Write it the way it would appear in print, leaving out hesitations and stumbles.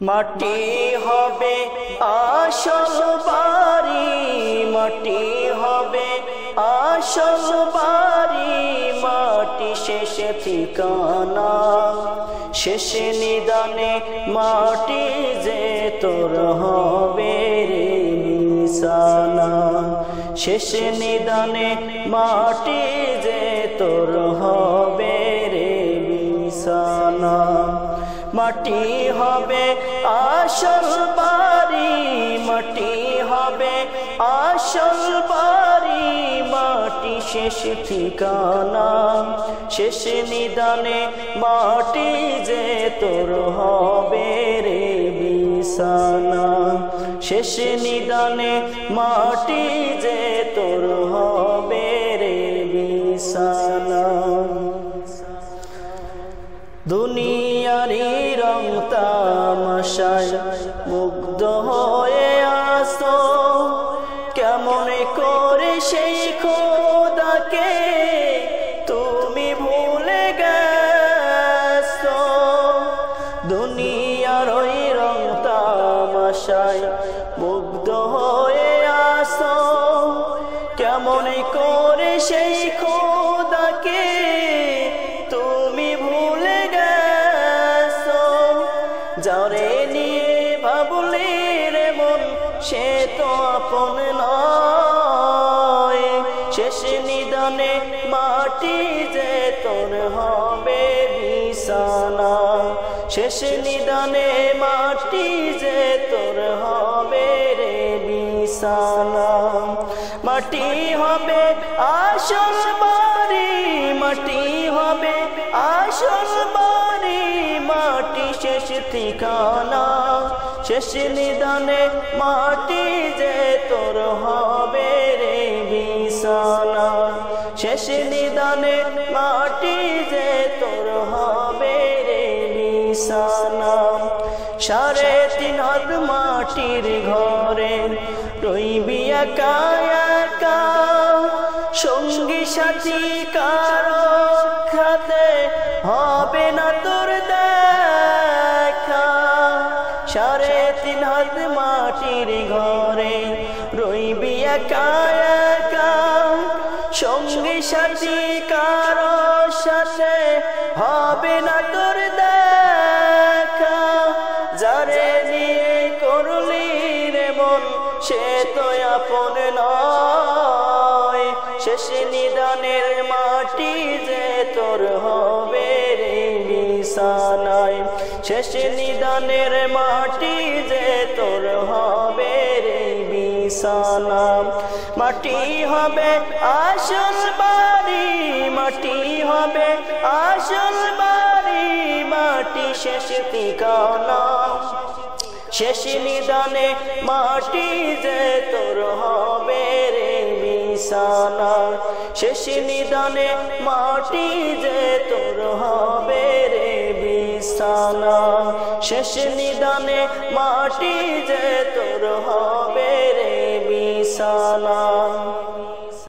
মাটি হবে আসল বাড়ি, মাটি হবে আসল বাড়ি, মাটি শেষে ঠিকানা, শেষে নিদানে মাটি যে তোর হবে রে নিশানা, শেষে নিদানে মাটি যে তোর হবে রে নিশানা। মাটি হবে আসল বাড়ি, মাটি হবে আসল বাড়ি, মাটি শেষ ঠিকানা, শেষ নিদানে মাটি যে তোর হবে রে বিছানা, শেষ নিদানে মাটি যে তোর হবে রে বিছানা। দুনিয়ারি রং তামাশায় মুগ্ধ হয়ে আসো, কেমন করে সেই খোদাকে তুমি ভুলে গেছো। দুনিয়ার ওই রং তামাশায় মুগ্ধ হয়ে আসো, কেমন করে সেই খোদাকে তুমি ভুলে গেছো। যারে নিয়ে ভাবলি রে মন সে তো আপন নয়, শেষ নিদানে মাটি যে তোর হবে বিছানা, শেষ নিদানে মাটি যে তোর হবে রে বিছানা। মাটি হবে আসল বাড়ি, মাটি হবে আসল বাড়ি, মাটি শেষ ঠিকানা, শেষ নিদানে মাটি যে তোর হবে রে বিছানা, শেষ নিদানে মাটি যে তোর হবে রে বিছানা। 3.5 হাত মাটির ঘরে রইবি একা একা, সঙ্গী সাথী কারো খাতে হবে না তোর দেখা। 3.5 হাত মাটির ঘরে রইবি একা একা, সঙ্গী সাথী কারো সাথে হবে না তোর দেখা। যারে নিয়ে করলি রে মন সে তো আপন নয়, শেষ নিদানের মাটি যে তোর হবে রে বিছানায়, শেষ নিদানের মাটি যে তোর হবে রে বিছানা। মাটি হবে আসল বাড়ি, মাটি হবে আসল বাড়ি, মাটি শেষ ঠিকানা, শেষ নিদানে মাটি যে তোর হবে রে বিছানা, শেষ নিদানে মাটি যে তোর হবে রে বিছানা, শেষ নিদানে মাটি যে তোর হবে রে বিছানা।